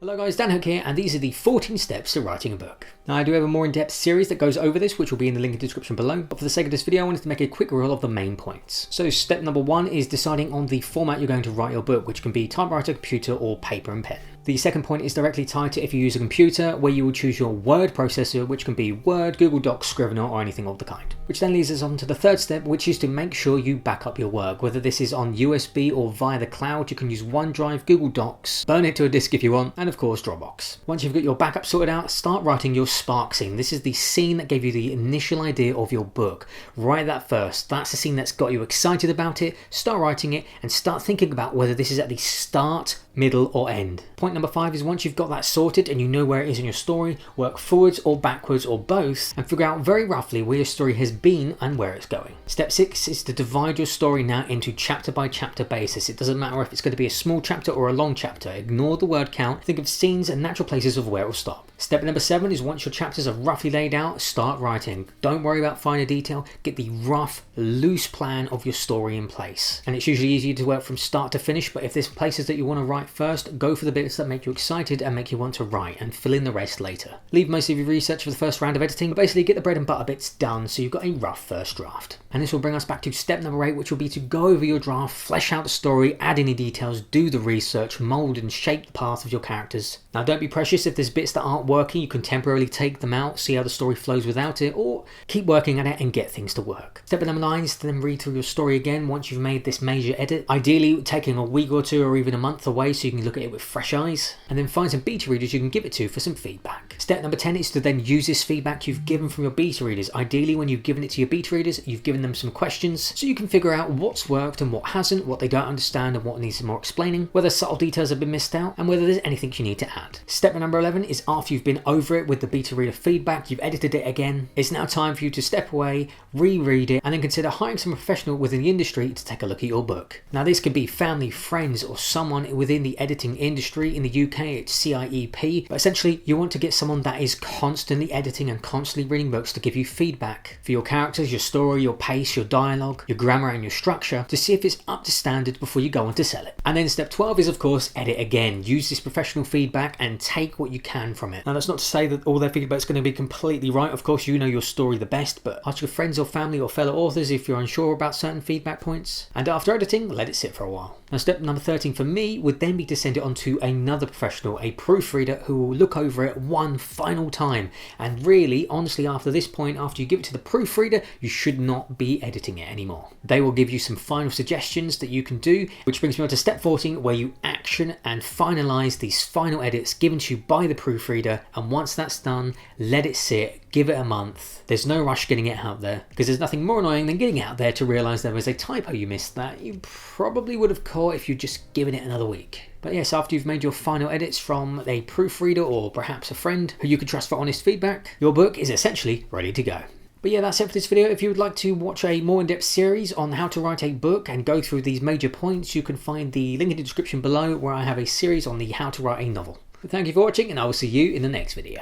Hello guys, Dan Hook here, and these are the 14 steps to writing a book. Now I do have a more in-depth series that goes over this, which will be in the link in the description below, but for the sake of this video I wanted to make a quick reel of the main points. So step number 1 is deciding on the format you're going to write your book, which can be typewriter, computer, or paper and pen. The second point is directly tied to if you use a computer, where you will choose your word processor, which can be Word, Google Docs, Scrivener, or anything of the kind. Which then leads us on to the third step, which is to make sure you back up your work. Whether this is on USB or via the cloud, you can use OneDrive, Google Docs, burn it to a disk if you want, and of course Dropbox. Once you've got your backup sorted out, start writing your spark scene. This is the scene that gave you the initial idea of your book. Write that first. That's the scene that's got you excited about it. Start writing it and start thinking about whether this is at the start, middle, or end. Point number 5 is once you've got that sorted and you know where it is in your story, work forwards or backwards or both and figure out very roughly where your story has been and where it's going. Step 6 is to divide your story now into chapter by chapter basis. It doesn't matter if it's going to be a small chapter or a long chapter. Ignore the word count. Think of scenes and natural places of where it will stop. Step number 7 is once your chapters are roughly laid out, start writing. Don't worry about finer detail. Get the rough, loose plan of your story in place. And it's usually easier to work from start to finish, but if there's places that you want to write first, go for the bits that make you excited and make you want to write, and fill in the rest later. Leave most of your research for the first round of editing, but basically get the bread and butter bits done so you've got a rough first draft. And this will bring us back to step number 8, which will be to go over your draft, flesh out the story, add any details, do the research, mould and shape the path of your characters. Now don't be precious if there's bits that aren't working, you can temporarily take them out, see how the story flows without it, or keep working at it and get things to work. Step number 9 is to then read through your story again once you've made this major edit, ideally taking a week or 2 or even a month away so you can look at it with fresh eyes, and then find some beta readers you can give it to for some feedback. Step number 10 is to then use this feedback you've given from your beta readers. Ideally, when you've given it to your beta readers, you've given them some questions so you can figure out what's worked and what hasn't, what they don't understand and what needs some more explaining, whether subtle details have been missed out, and whether there's anything you need to add. Step number 11 is after you've been over it with the beta reader feedback, you've edited it again, it's now time for you to step away, reread it, and then consider hiring some professional within the industry to take a look at your book. Now this could be family, friends, or someone within the editing industry. In the UK it's CIEP, but essentially you want to get someone that is constantly editing and constantly reading books to give you feedback for your characters, your story, your pace, your dialogue, your grammar and your structure, to see if it's up to standard before you go on to sell it. And then step 12 is of course edit again. Use this professional feedback and take what you can from it. Now that's not to say that all their feedback is going to be completely right. Of course you know your story the best, but ask your friends or family or fellow authors if you're unsure about certain feedback points. And after editing, let it sit for a while. Now step number 13 for me would then be to send it on to another professional, a proofreader, who will look over it one final time. And really, honestly, after this point, after you give it to the proofreader, you should not be editing it anymore. They will give you some final suggestions that you can do, which brings me on to step 14, where you action and finalize these final edits given to you by the proofreader. And once that's done, let it sit. Give it a month. There's no rush getting it out there, because there's nothing more annoying than getting it out there to realize there was a typo you missed that you probably would have caught if you'd just given it another week. But yes, after you've made your final edits from a proofreader or perhaps a friend who you can trust for honest feedback, your book is essentially ready to go. But yeah, that's it for this video. If you would like to watch a more in-depth series on how to write a book and go through these major points, you can find the link in the description below, where I have a series on the how to write a novel. But thank you for watching, and I will see you in the next video.